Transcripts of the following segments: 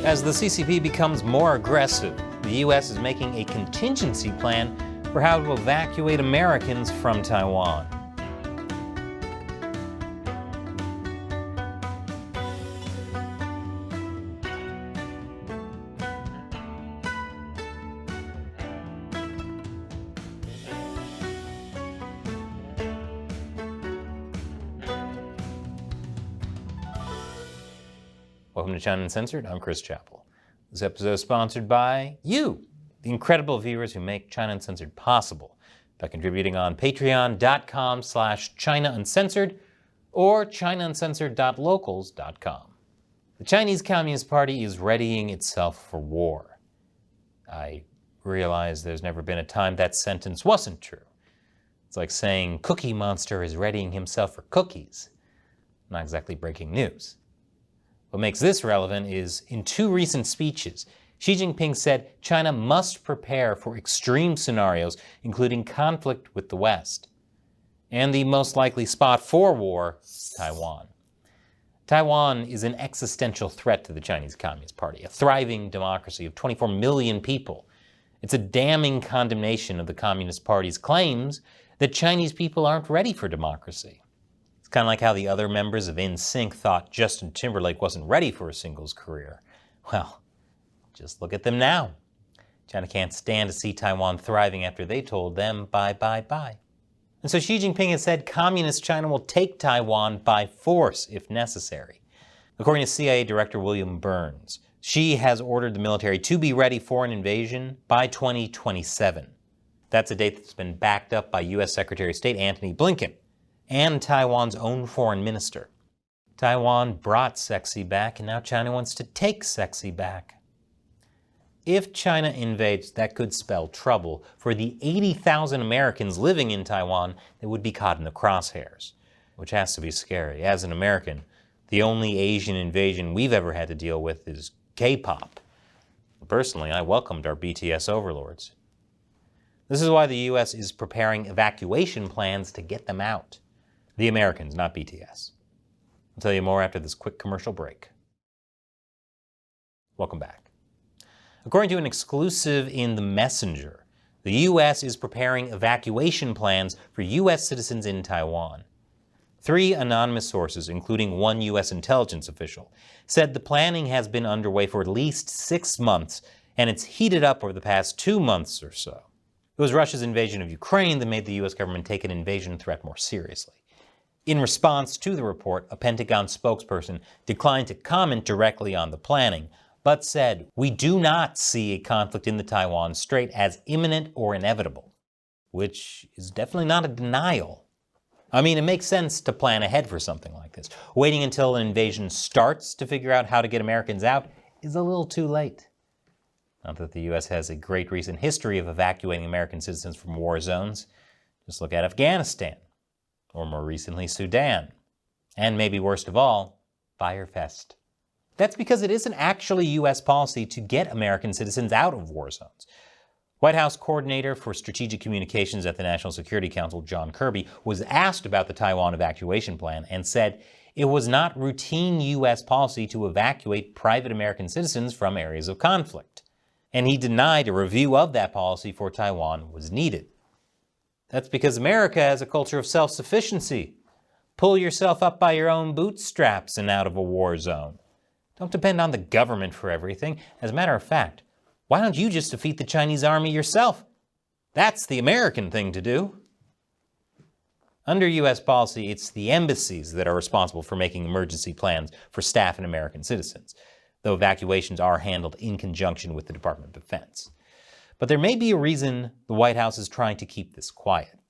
As the CCP becomes more aggressive, the U.S. is making a contingency plan for how to evacuate Americans from Taiwan. Welcome to China Uncensored. I'm Chris Chappell. This episode is sponsored by you, the incredible viewers who make China Uncensored possible by contributing on patreon.com/ChinaUncensored or ChinaUncensored.locals.com. The Chinese Communist Party is readying itself for war. I realize there's never been a time that sentence wasn't true. It's like saying Cookie Monster is readying himself for cookies. Not exactly breaking news. What makes this relevant is, in two recent speeches, Xi Jinping said China must prepare for extreme scenarios, including conflict with the West. And the most likely spot for war, Taiwan. Taiwan is an existential threat to the Chinese Communist Party, a thriving democracy of 24 million people. It's a damning condemnation of the Communist Party's claims that Chinese people aren't ready for democracy. Kind of like how the other members of NSYNC thought Justin Timberlake wasn't ready for a singles career. Well, just look at them now. China can't stand to see Taiwan thriving after they told them bye, bye, bye. And so Xi Jinping has said Communist China will take Taiwan by force if necessary. According to CIA Director William Burns, Xi has ordered the military to be ready for an invasion by 2027. That's a date that's been backed up by U.S. Secretary of State Antony Blinken and Taiwan's own foreign minister. Taiwan brought sexy back, and now China wants to take sexy back. If China invades, that could spell trouble for the 80,000 Americans living in Taiwan that would be caught in the crosshairs, which has to be scary. As an American, the only Asian invasion we've ever had to deal with is K-pop. Personally, I welcomed our BTS overlords. This is why the U.S. is preparing evacuation plans to get them out. The Americans, not BTS. I'll tell you more after this quick commercial break. Welcome back. According to an exclusive in The Messenger, the U.S. is preparing evacuation plans for U.S. citizens in Taiwan. 3 anonymous sources, including one U.S. intelligence official, said the planning has been underway for at least 6 months, and it's heated up over the past 2 months or so. It was Russia's invasion of Ukraine that made the U.S. government take an invasion threat more seriously. In response to the report, a Pentagon spokesperson declined to comment directly on the planning, but said, "We do not see a conflict in the Taiwan Strait as imminent or inevitable," which is definitely not a denial. I mean, it makes sense to plan ahead for something like this. Waiting until an invasion starts to figure out how to get Americans out is a little too late. Not that the U.S. has a great recent history of evacuating American citizens from war zones. Just look at Afghanistan, or more recently, Sudan. And maybe worst of all, Firefest. That's because it isn't actually U.S. policy to get American citizens out of war zones. White House Coordinator for Strategic Communications at the National Security Council, John Kirby, was asked about the Taiwan evacuation plan and said it was not routine U.S. policy to evacuate private American citizens from areas of conflict. And he denied a review of that policy for Taiwan was needed. That's because America has a culture of self-sufficiency. Pull yourself up by your own bootstraps and out of a war zone. Don't depend on the government for everything. As a matter of fact, why don't you just defeat the Chinese army yourself? That's the American thing to do. Under U.S. policy, it's the embassies that are responsible for making emergency plans for staff and American citizens, though evacuations are handled in conjunction with the Department of Defense. But there may be a reason the White House is trying to keep this quiet.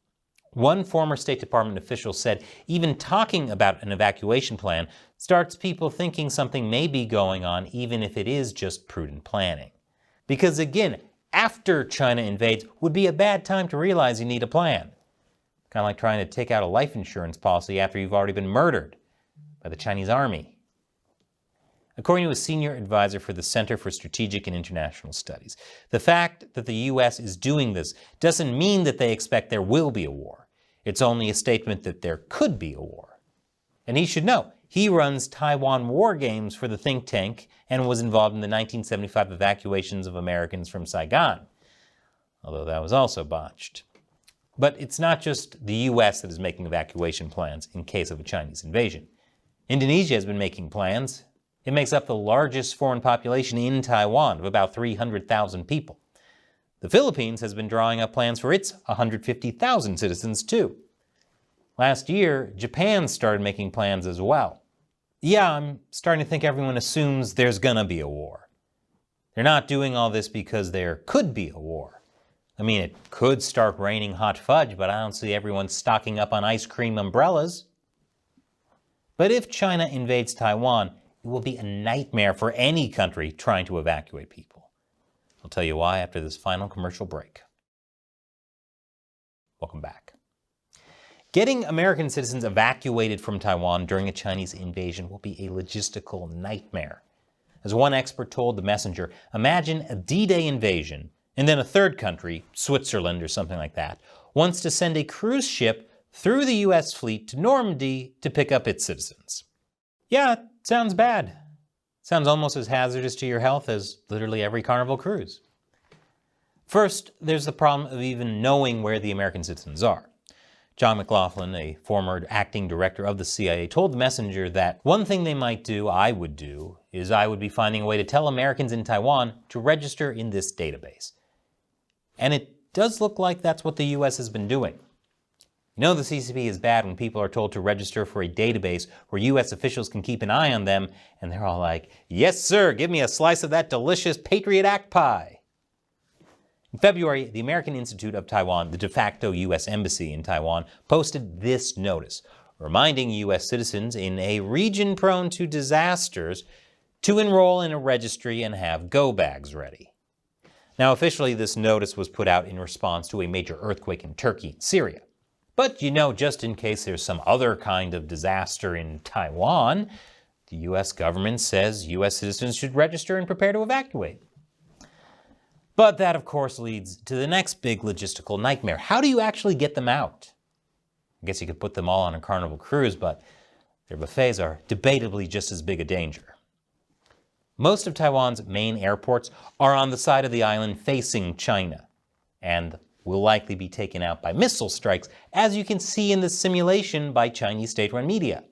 One former State Department official said even talking about an evacuation plan starts people thinking something may be going on, even if it is just prudent planning. Because again, after China invades would be a bad time to realize you need a plan. Kind of like trying to take out a life insurance policy after you've already been murdered by the Chinese army. According to a senior advisor for the Center for Strategic and International Studies, the fact that the U.S. is doing this doesn't mean that they expect there will be a war. It's only a statement that there could be a war. And he should know, he runs Taiwan war games for the think tank and was involved in the 1975 evacuations of Americans from Saigon, although that was also botched. But it's not just the US that is making evacuation plans in case of a Chinese invasion. Indonesia has been making plans. It makes up the largest foreign population in Taiwan of about 300,000 people. The Philippines has been drawing up plans for its 150,000 citizens too. Last year, Japan started making plans as well. Yeah, I'm starting to think everyone assumes there's gonna be a war. They're not doing all this because there could be a war. I mean, it could start raining hot fudge, but I don't see everyone stocking up on ice cream umbrellas. But if China invades Taiwan, it will be a nightmare for any country trying to evacuate people. I'll tell you why after this final commercial break. Welcome back. Getting American citizens evacuated from Taiwan during a Chinese invasion will be a logistical nightmare. As one expert told the Messenger, imagine a D-Day invasion, and then a third country, Switzerland or something like that, wants to send a cruise ship through the US fleet to Normandy to pick up its citizens. Yeah, it sounds bad. Sounds almost as hazardous to your health as literally every Carnival cruise. First, there's the problem of even knowing where the American citizens are. John McLaughlin, a former acting director of the CIA, told the Messenger that one thing they might do, I would do, is I would be finding a way to tell Americans in Taiwan to register in this database. And it does look like that's what the US has been doing. You know the CCP is bad when people are told to register for a database where US officials can keep an eye on them, and they're all like, yes sir, give me a slice of that delicious Patriot Act pie. In February, the American Institute of Taiwan, the de facto US embassy in Taiwan, posted this notice, reminding US citizens in a region prone to disasters to enroll in a registry and have go bags ready. Now officially this notice was put out in response to a major earthquake in Turkey and Syria. But you know, just in case there's some other kind of disaster in Taiwan, the US government says US citizens should register and prepare to evacuate. But that, of course, leads to the next big logistical nightmare. How do you actually get them out? I guess you could put them all on a Carnival cruise, but their buffets are debatably just as big a danger. Most of Taiwan's main airports are on the side of the island facing China, and will likely be taken out by missile strikes, as you can see in the simulation by Chinese state-run media.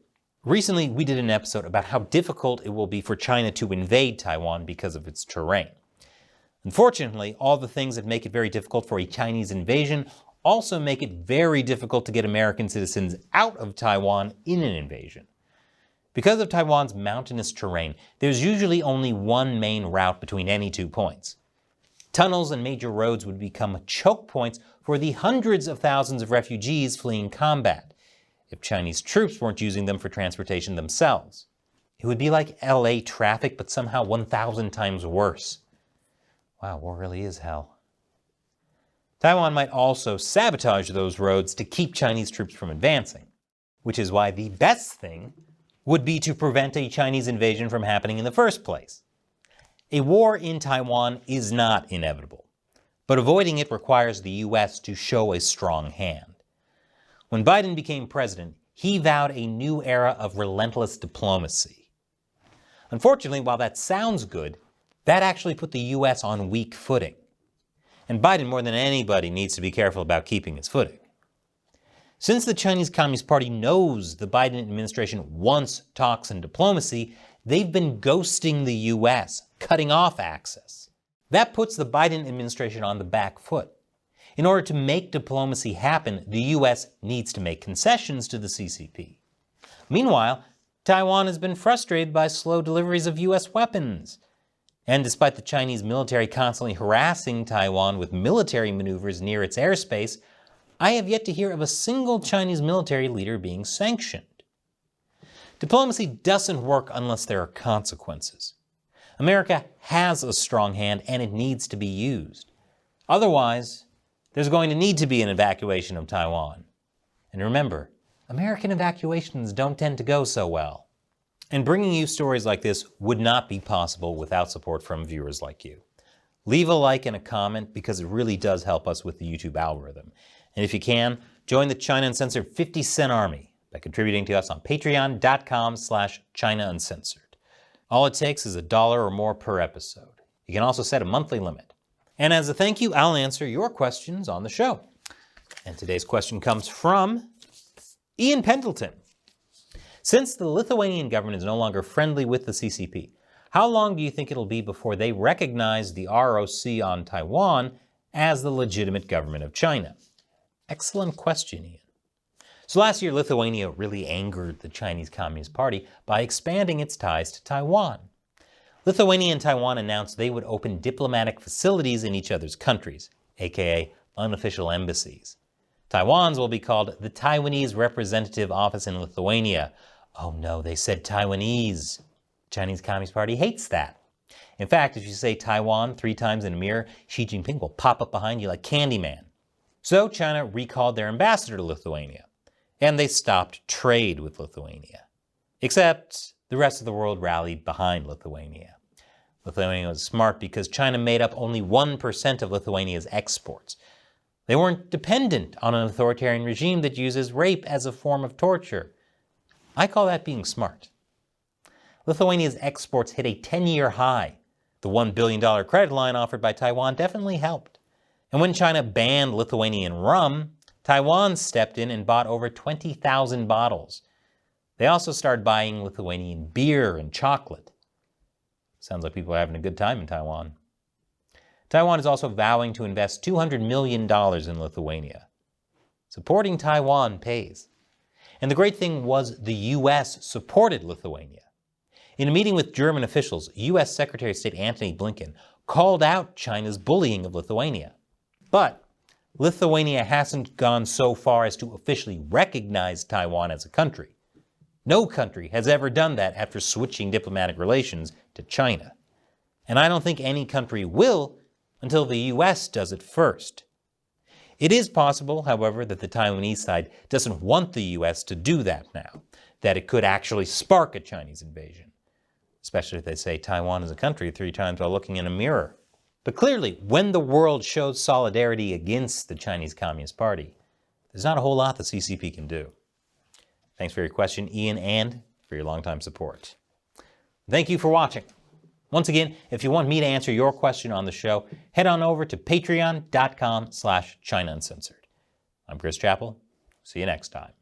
Recently, we did an episode about how difficult it will be for China to invade Taiwan because of its terrain. Unfortunately, all the things that make it very difficult for a Chinese invasion also make it very difficult to get American citizens out of Taiwan in an invasion. Because of Taiwan's mountainous terrain, there's usually only one main route between any 2 points. Tunnels and major roads would become choke points for the hundreds of thousands of refugees fleeing combat, if Chinese troops weren't using them for transportation themselves. It would be like LA traffic, but somehow 1,000 times worse. Wow, war really is hell. Taiwan might also sabotage those roads to keep Chinese troops from advancing, which is why the best thing would be to prevent a Chinese invasion from happening in the first place. A war in Taiwan is not inevitable, but avoiding it requires the US to show a strong hand. When Biden became president, he vowed a new era of relentless diplomacy. Unfortunately, while that sounds good, that actually put the US on weak footing. And Biden, more than anybody, needs to be careful about keeping his footing. Since the Chinese Communist Party knows the Biden administration wants talks and diplomacy, they've been ghosting the US, cutting off access. That puts the Biden administration on the back foot. In order to make diplomacy happen, the US needs to make concessions to the CCP. Meanwhile, Taiwan has been frustrated by slow deliveries of US weapons. And despite the Chinese military constantly harassing Taiwan with military maneuvers near its airspace, I have yet to hear of a single Chinese military leader being sanctioned. Diplomacy doesn't work unless there are consequences. America has a strong hand and it needs to be used. Otherwise, there's going to need to be an evacuation of Taiwan. And remember, American evacuations don't tend to go so well. And bringing you stories like this would not be possible without support from viewers like you. Leave a like and a comment because it really does help us with the YouTube algorithm. And if you can, join the China Uncensored 50 Cent Army by contributing to us on patreon.com/China Uncensored. All it takes is $1 or more per episode. You can also set a monthly limit. And as a thank you, I'll answer your questions on the show. And today's question comes from Ian Pendleton. Since the Lithuanian government is no longer friendly with the CCP, how long do you think it'll be before they recognize the ROC on Taiwan as the legitimate government of China? Excellent question, Ian. So last year, Lithuania really angered the Chinese Communist Party by expanding its ties to Taiwan. Lithuania and Taiwan announced they would open diplomatic facilities in each other's countries, aka unofficial embassies. Taiwan's will be called the Taiwanese Representative Office in Lithuania. Oh no, they said Taiwanese. The Chinese Communist Party hates that. In fact, if you say Taiwan 3 times in a mirror, Xi Jinping will pop up behind you like Candyman. So China recalled their ambassador to Lithuania, and they stopped trade with Lithuania. Except the rest of the world rallied behind Lithuania. Lithuania was smart because China made up only 1% of Lithuania's exports. They weren't dependent on an authoritarian regime that uses rape as a form of torture. I call that being smart. Lithuania's exports hit a 10-year high. The $1 billion credit line offered by Taiwan definitely helped. And when China banned Lithuanian rum, Taiwan stepped in and bought over 20,000 bottles. They also started buying Lithuanian beer and chocolate. Sounds like people are having a good time in Taiwan. Taiwan is also vowing to invest $200 million in Lithuania. Supporting Taiwan pays. And the great thing was the U.S. supported Lithuania. In a meeting with German officials, U.S. Secretary of State Antony Blinken called out China's bullying of Lithuania. But Lithuania hasn't gone so far as to officially recognize Taiwan as a country. No country has ever done that after switching diplomatic relations to China. And I don't think any country will until the U.S. does it first. It is possible, however, that the Taiwanese side doesn't want the U.S. to do that now, that it could actually spark a Chinese invasion, especially if they say Taiwan is a country 3 times while looking in a mirror. But clearly, when the world shows solidarity against the Chinese Communist Party, there's not a whole lot the CCP can do. Thanks for your question, Ian, and for your longtime support. Thank you for watching. Once again, if you want me to answer your question on the show, head on over to patreon.com/ChinaUncensored. I'm Chris Chappell. See you next time.